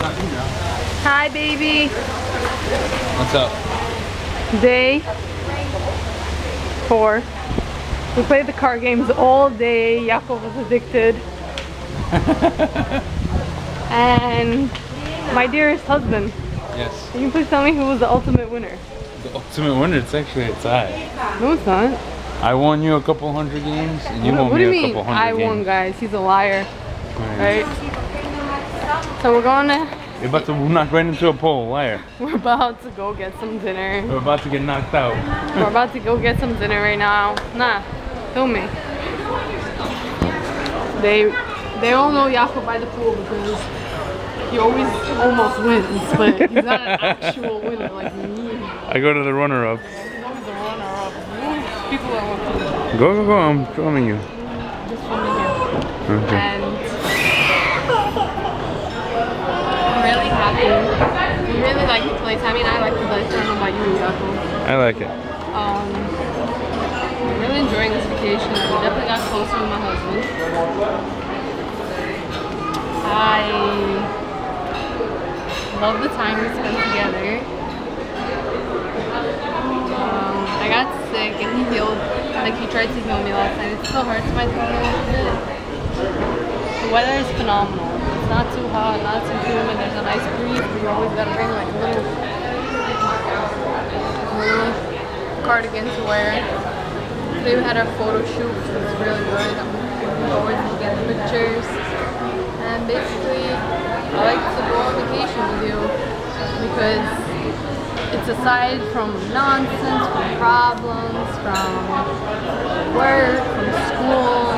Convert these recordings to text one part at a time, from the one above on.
Hi, baby. What's up? Day 4. We played the card games all day. Yaakov was addicted. And my dearest husband. Yes. Can you please tell me who was the ultimate winner? The ultimate winner, it's actually a tie. No, it's not. I won you a couple hundred games, and you won What do me you a mean? couple hundred I games. won, guys. He's a liar. Right? So we're going to... You're about to knock right into a pole, liar. We're about to go get some dinner. We're about to get knocked out. We're about to go get some dinner right now. Nah, film me. They all know Yaakov by the pool because he always almost wins, but he's not an actual winner like me. I go to the runner-up. He's always the runner-up. People that want to Go, I'm filming you. just filming here. Okay. And I'm really happy. We really like to play. Tammy and I like to play. I don't know about you, Yaakov. I like it. I'm really enjoying this vacation. I definitely got closer with my husband. I love the time we spent together. I got sick and he healed, like he tried to heal me last night. It still hurts my throat a little bit. The weather is phenomenal. It's not too hot, not too humid. There's a nice breeze, but you always gotta bring like a little cardigan to wear. Today we had our photo shoot, which was really good. We always get pictures. And basically, I like to go on vacation with you because it's aside from nonsense, from problems, from work, from school,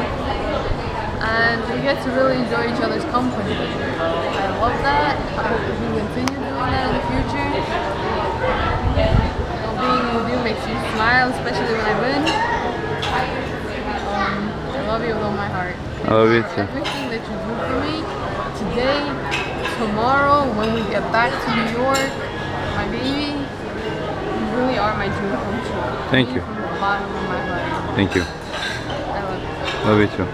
and we get to really enjoy each other's company. I love that. I hope that we continue doing that in the future. Being with you makes you smile, especially when I win. I love you with all my heart. I love you too. Everything that you do for me today, tomorrow, when we get back to New York, my baby, you really are my dream come true. Thank you. From the bottom of my heart. Thank you. I love you. Love you too.